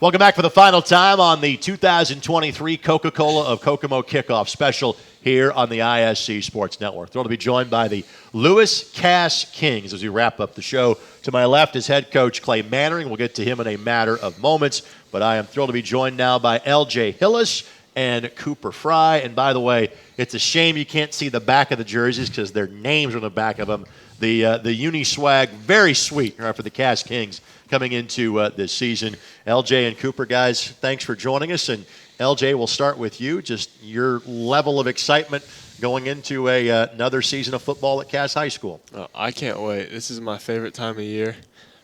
Welcome back for the final time on the 2023 Coca-Cola of Kokomo Kickoff special here on the ISC Sports Network. Thrilled to be joined by the Lewis Cass Kings as we wrap up the show. To my left is head coach Clay Mannering. We'll get to him in a matter of moments, but I am thrilled to be joined now by L.J. Hillis and Cooper Fry. And by the way, it's a shame you can't see the back of the jerseys because their names are on the back of them. The uni-swag, very sweet for the Cass Kings coming into this season. LJ and Cooper, guys, thanks for joining us. And LJ, we'll start with you. Just your level of excitement going into another season of football at Cass High School. Oh, I can't wait. This is my favorite time of year.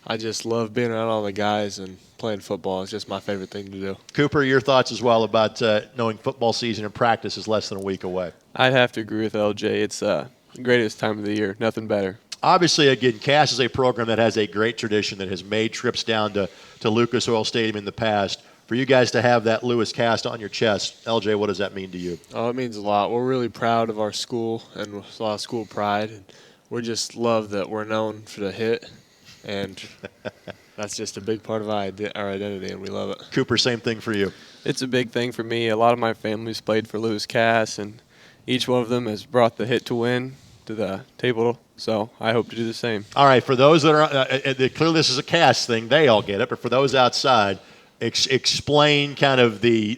I just love being around all the guys and playing football. It's just my favorite thing to do. Cooper, your thoughts as well about knowing football season and practice is less than a week away. I'd have to agree with LJ. It's the greatest time of the year. Nothing better. Obviously, again, Cass is a program that has a great tradition that has made trips down to Lucas Oil Stadium in the past. For you guys to have that Lewis cast on your chest, LJ, what does that mean to you? Oh, it means a lot. We're really proud of our school and a lot of school pride. And we just love that we're known for the hit, and that's just a big part of our identity, and we love it. Cooper, same thing for you. It's a big thing for me. A lot of my family's played for Lewis Cass, and each one of them has brought the hit to win to the table, so I hope to do the same. All right, for those that are clearly this is a Cass thing, they all get it, but for those outside, explain kind of the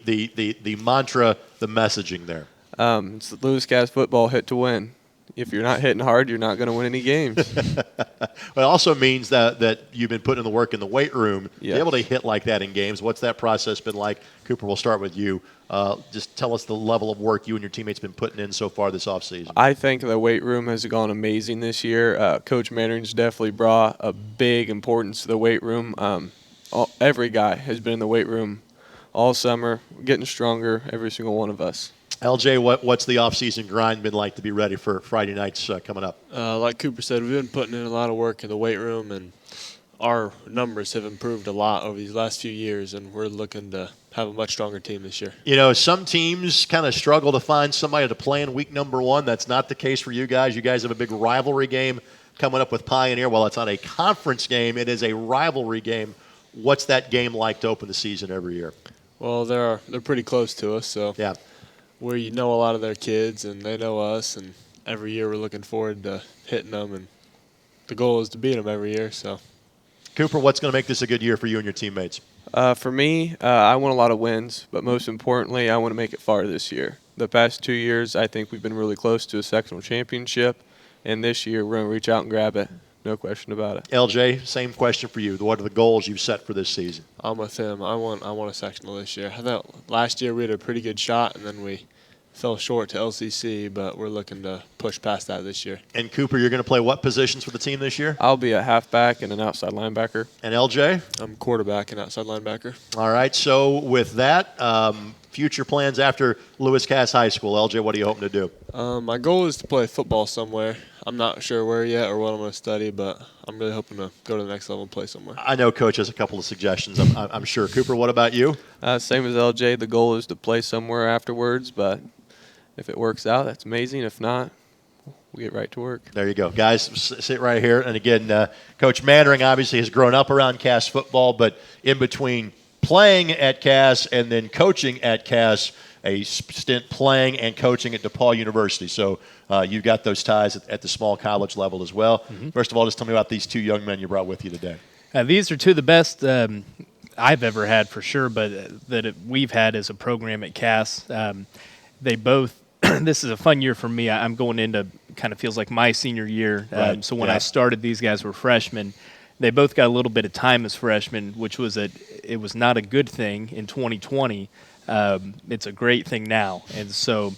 mantra, the messaging there. It's the Lewis Cass football hit to win. If you're not hitting hard, you're not going to win any games. But it also means that you've been putting in the work in the weight room, Yes. be able to hit like that in games. What's that process been like? Cooper, we'll start with you. Just tell us the level of work you and your teammates been putting in so far this offseason. I think the weight room has gone amazing this year. Coach Mannering's definitely brought a big importance to the weight room. Every guy has been in the weight room all summer, getting stronger, every single one of us. LJ, what's the offseason grind been like to be ready for Friday nights coming up? Like Cooper said, we've been putting in a lot of work in the weight room, and our numbers have improved a lot over these last few years, and we're looking to have a much stronger team this year. You know, some teams kind of struggle to find somebody to play in week number one. That's not the case for you guys. You guys have a big rivalry game coming up with Pioneer. While it's not a conference game, it is a rivalry game. What's that game like to open the season every year? Well, they're pretty close to us, so yeah. We know a lot of their kids, and they know us, and every year we're looking forward to hitting them, and the goal is to beat them every year. So, Cooper, what's going to make this a good year for you and your teammates? For me, I want a lot of wins, but most importantly, I want to make it far this year. The past 2 years, I think we've been really close to a sectional championship, and this year we're going to reach out and grab it. No question about it. LJ, same question for you. What are the goals you've set for this season? I'm with him. I want a sectional this year. I thought last year we had a pretty good shot, and then we fell short to LCC, but we're looking to push past that this year. And Cooper, you're going to play what positions for the team this year? I'll be a halfback and an outside linebacker. And LJ? I'm quarterback and outside linebacker. All right, so with that, future plans after Lewis Cass High School. LJ, what are you hoping to do? My goal is to play football somewhere. I'm not sure where yet or what I'm going to study, but I'm really hoping to go to the next level and play somewhere. I know Coach has a couple of suggestions, I'm sure. Cooper, what about you? Same as LJ. The goal is to play somewhere afterwards, but if it works out, that's amazing. If not, we get right to work. There you go. Guys, sit right here. And again, Coach Mannering obviously has grown up around Cass football, but in between playing at Cass and then coaching at Cass, a stint playing and coaching at DePaul University. So you've got those ties at the small college level as well. Mm-hmm. First of all, just tell me about these two young men you brought with you today. These are two of the best I've ever had for sure, but that we've had as a program at Cass. They both – this is a fun year for me. I'm going into kind of feels like my senior year. Right. So when I started, these guys were freshmen. They both got a little bit of time as freshmen, which was it was not a good thing in 2020. It's a great thing now. And so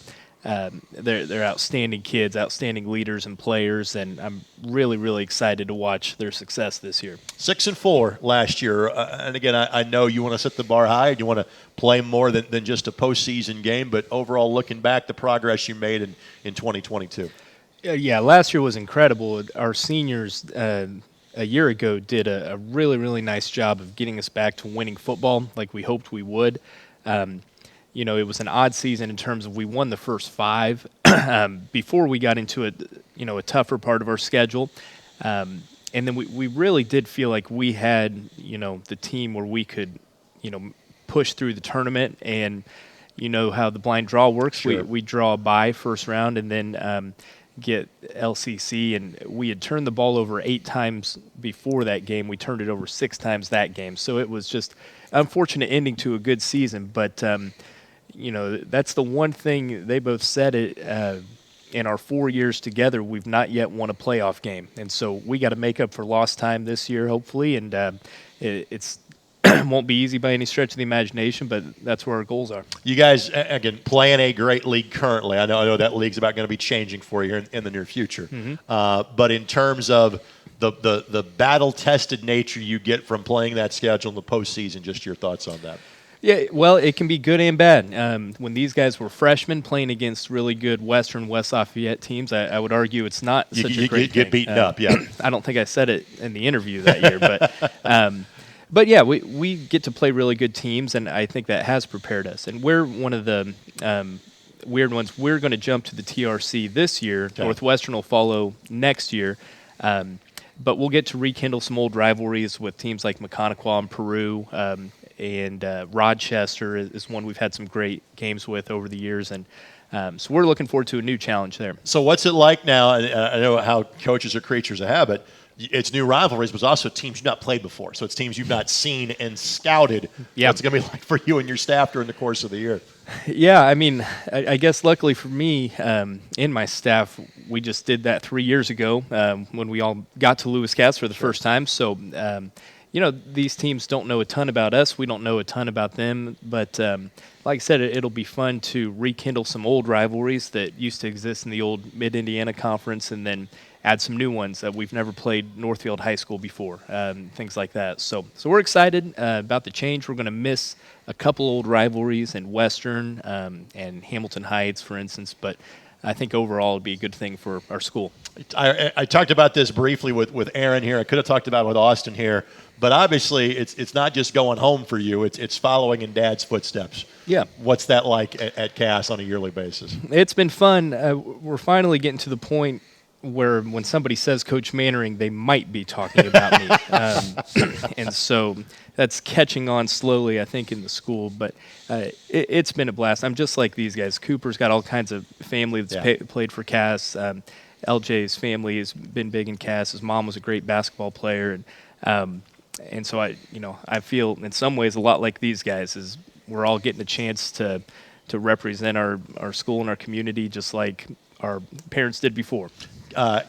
they're outstanding kids, outstanding leaders and players, and I'm really, really excited to watch their success this year. 6-4 last year. And again, I know you want to set the bar high and you want to play more than just a postseason game, but overall looking back, the progress you made in 2022. Yeah, last year was incredible. Our seniors a year ago did a really, really nice job of getting us back to winning football like we hoped we would. You know, it was an odd season in terms of we won the first 5 before we got into a tougher part of our schedule. And then we really did feel like we had, the team where we could push through the tournament. And you know how the blind draw works. Sure. We draw a bye first round and then get LCC, and we had turned the ball over 8 times before that game. We turned it over 6 times that game. So it was just unfortunate ending to a good season. But, that's the one thing they both said it. In our 4 years together, we've not yet won a playoff game. And so we got to make up for lost time this year, hopefully. And it's won't be easy by any stretch of the imagination, but that's where our goals are. You guys, again, play in a great league currently. I know that league's about going to be changing for you in the near future. Mm-hmm. But in terms of the battle-tested nature you get from playing that schedule in the postseason, just your thoughts on that. Yeah, well, it can be good and bad. When these guys were freshmen playing against really good Western West Lafayette teams, I would argue it's not such a great get thing. Beaten up, yeah. I don't think I said it in the interview that year, but yeah, we get to play really good teams, and I think that has prepared us. And we're one of the weird ones. We're going to jump to the TRC this year. Okay. Northwestern will follow next year. But we'll get to rekindle some old rivalries with teams like Maconaquah and Peru, and Rochester is one we've had some great games with over the years. And so we're looking forward to a new challenge there. So what's it like now? I know how coaches are creatures of habit. It's new rivalries, but it's also teams you've not played before. So it's teams you've not seen and scouted. Yep. What's it going to be like for you and your staff during the course of the year? Yeah, I mean, I guess luckily for me and my staff, we just did that 3 years ago when we all got to Lewis Cats for the first time. So, these teams don't know a ton about us. We don't know a ton about them. But like I said, it'll be fun to rekindle some old rivalries that used to exist in the old Mid-Indiana Conference and then add some new ones that we've never played Northfield High School before, things like that. So we're excited about the change. We're going to miss a couple old rivalries in Western and Hamilton Heights, for instance, but I think overall it'll be a good thing for our school. I talked about this briefly with Aaron here. I could have talked about it with Austin here, but obviously it's not just going home for you. It's following in Dad's footsteps. Yeah. What's that like at Cass on a yearly basis? It's been fun. We're finally getting to the point where when somebody says Coach Mannering, they might be talking about me. And so that's catching on slowly, I think, in the school. But it's been a blast. I'm just like these guys. Cooper's got all kinds of family that's played for Cass. LJ's family has been big in Cass. His mom was a great basketball player. And so I feel in some ways a lot like these guys is we're all getting a chance to represent our school and our community just like our parents did before.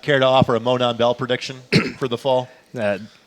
Care to offer a Monon Bell prediction for the fall?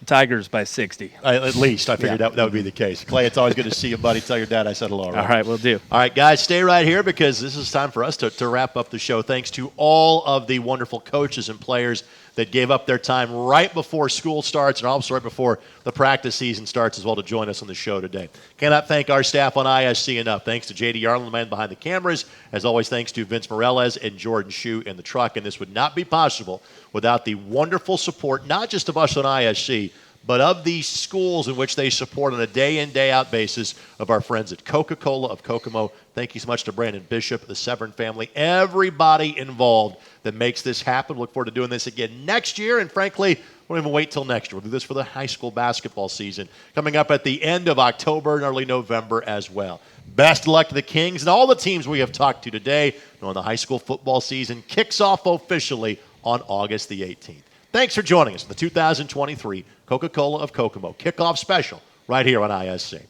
Tigers by 60. At least. I figured that would be the case. Clay, it's always good to see you, buddy. Tell your dad I said hello. Right? All right, we'll do. All right, guys, stay right here because this is time for us to wrap up the show. Thanks to all of the wonderful coaches and players that gave up their time right before school starts and also right before the practice season starts as well to join us on the show today. Cannot thank our staff on ISC enough. Thanks to J.D. Yarland, the man behind the cameras. As always, thanks to Vince Morales and Jordan Shue in the truck. And this would not be possible without the wonderful support, not just of us on ISC, but of these schools in which they support on a day-in, day-out basis of our friends at Coca-Cola of Kokomo. Thank you so much to Brandon Bishop, the Severn family, everybody involved that makes this happen. Look forward to doing this again next year, and frankly, we won't even wait till next year. We'll do this for the high school basketball season coming up at the end of October and early November as well. Best of luck to the Kings and all the teams we have talked to today, knowing the high school football season kicks off officially on August the 18th. Thanks for joining us for the 2023 Coca-Cola of Kokomo Kickoff Special right here on ISC.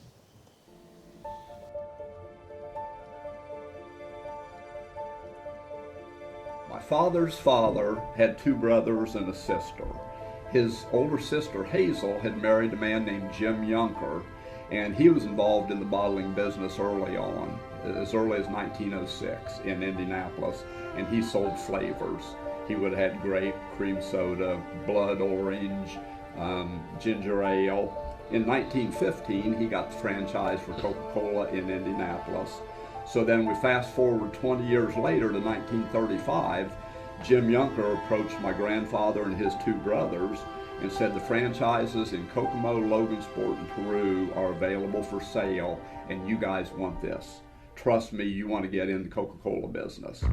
My father's father had 2 brothers and a sister. His older sister, Hazel, had married a man named Jim Yunker, and he was involved in the bottling business early on, as early as 1906 in Indianapolis, and he sold flavors. He would have had grape, cream soda, blood orange, ginger ale. In 1915, he got the franchise for Coca-Cola in Indianapolis. So then we fast forward 20 years later to 1935, Jim Yunker approached my grandfather and his 2 brothers and said the franchises in Kokomo, Logansport, and Peru are available for sale, and you guys want this. Trust me, you want to get in the Coca-Cola business.